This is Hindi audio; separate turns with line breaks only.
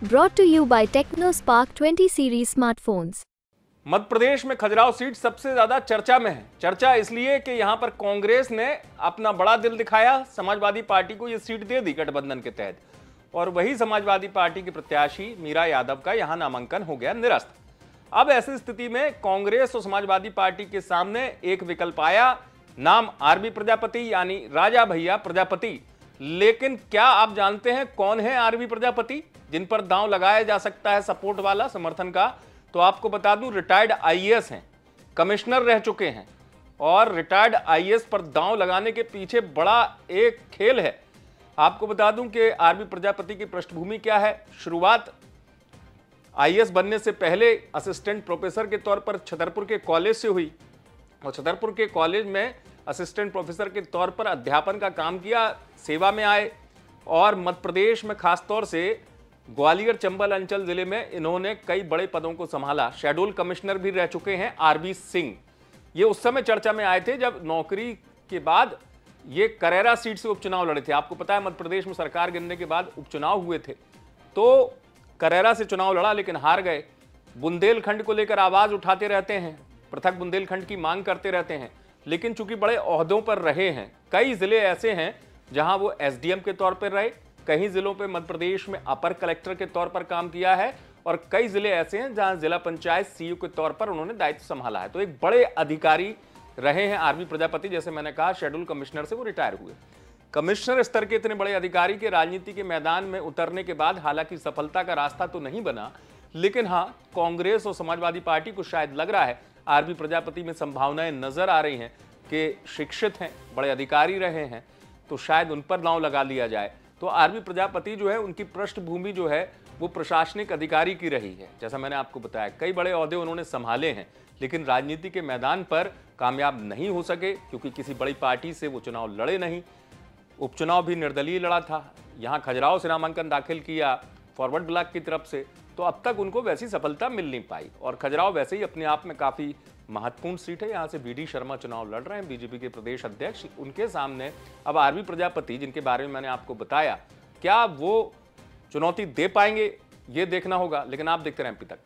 Brought to you by TechnoSpark 20 series smartphones.
Madhya Pradesh में खजुराहो सीट सबसे ज्यादा चर्चा में है। चर्चा इसलिए कि यहां पर कांग्रेस ने अपना बड़ा दिल दिखाया, समाजवादी पार्टी को यह सीट दे दी गठबंधन के तहत, और वही समाजवादी पार्टी की प्रत्याशी मीरा यादव का यहां नामांकन हो गया निरस्त। अब ऐसी स्थिति में कांग्रेस और समाजवादी पार्टी के सामने एक विकल्प आया, नाम आरबी प्रजापति यानी राजा भैया प्रजापति। लेकिन क्या आप जानते हैं कौन है आरबी प्रजापति, जिन पर दांव लगाया जा सकता है सपोर्ट वाला, समर्थन का? तो आपको बता दूं, रिटायर्ड आईएएस हैं, कमिश्नर रह चुके हैं, और रिटायर्ड आईएएस पर दांव लगाने के पीछे बड़ा एक खेल है। आपको बता दूं कि आरबी प्रजापति की पृष्ठभूमि क्या है। शुरुआत आईएएस बनने से पहले असिस्टेंट प्रोफेसर के तौर पर छतरपुर के कॉलेज से हुई, और छतरपुर के कॉलेज में असिस्टेंट प्रोफेसर के तौर पर अध्यापन का काम किया, सेवा में आए, और मध्य प्रदेश में खासतौर से ग्वालियर चंबल अंचल जिले में इन्होंने कई बड़े पदों को संभाला। शेड्यूल कमिश्नर भी रह चुके हैं आरबी सिंह। ये उस समय चर्चा में आए थे जब नौकरी के बाद ये करेरा सीट से उपचुनाव लड़े थे। आपको पता है मध्य प्रदेश में सरकार गिरने के बाद उपचुनाव हुए थे, तो करेरा से चुनाव लड़ा लेकिन हार गए। बुंदेलखंड को लेकर आवाज उठाते रहते हैं, पृथक बुंदेलखंड की मांग करते रहते हैं, लेकिन चूंकि बड़े ओहदों पर रहे हैं, कई जिले ऐसे हैं जहां वो एसडीएम के तौर पर रहे, कई जिलों पे मध्य प्रदेश में अपर कलेक्टर के तौर पर काम किया है, और कई जिले ऐसे हैं जहां जिला पंचायत सीईओ के तौर पर उन्होंने दायित्व संभाला है। तो एक बड़े अधिकारी रहे हैं आरबी प्रजापति। जैसे मैंने कहा, शेड्यूल कमिश्नर से वो रिटायर हुए। कमिश्नर स्तर के इतने बड़े अधिकारी के राजनीति के मैदान में उतरने के बाद हालांकि सफलता का रास्ता तो नहीं बना, लेकिन हाँ, कांग्रेस और समाजवादी पार्टी को शायद लग रहा है आरबी प्रजापति में संभावनाएं नजर आ रही हैं कि शिक्षित हैं, बड़े अधिकारी रहे हैं, तो शायद उन पर दांव लगा लिया जाए। तो आरबी प्रजापति जो है, उनकी पृष्ठभूमि जो है वो प्रशासनिक अधिकारी की रही है। जैसा मैंने आपको बताया, कई बड़े ओहदे उन्होंने संभाले हैं, लेकिन राजनीति के मैदान पर कामयाब नहीं हो सके क्योंकि किसी बड़ी पार्टी से वो चुनाव लड़े नहीं। उपचुनाव भी निर्दलीय लड़ा था। यहाँ खजुराहो से नामांकन दाखिल किया फॉरवर्ड ब्लॉक की तरफ से, तो अब तक उनको वैसी सफलता मिल नहीं पाई। और खजुराहो वैसे ही अपने आप में काफ़ी महत्वपूर्ण सीट है। यहाँ से बीडी शर्मा चुनाव लड़ रहे हैं, बीजेपी के प्रदेश अध्यक्ष। उनके सामने अब आरबी प्रजापति, जिनके बारे में मैंने आपको बताया, क्या वो चुनौती दे पाएंगे, ये देखना होगा। लेकिन आप देखते रहें एमपी तक।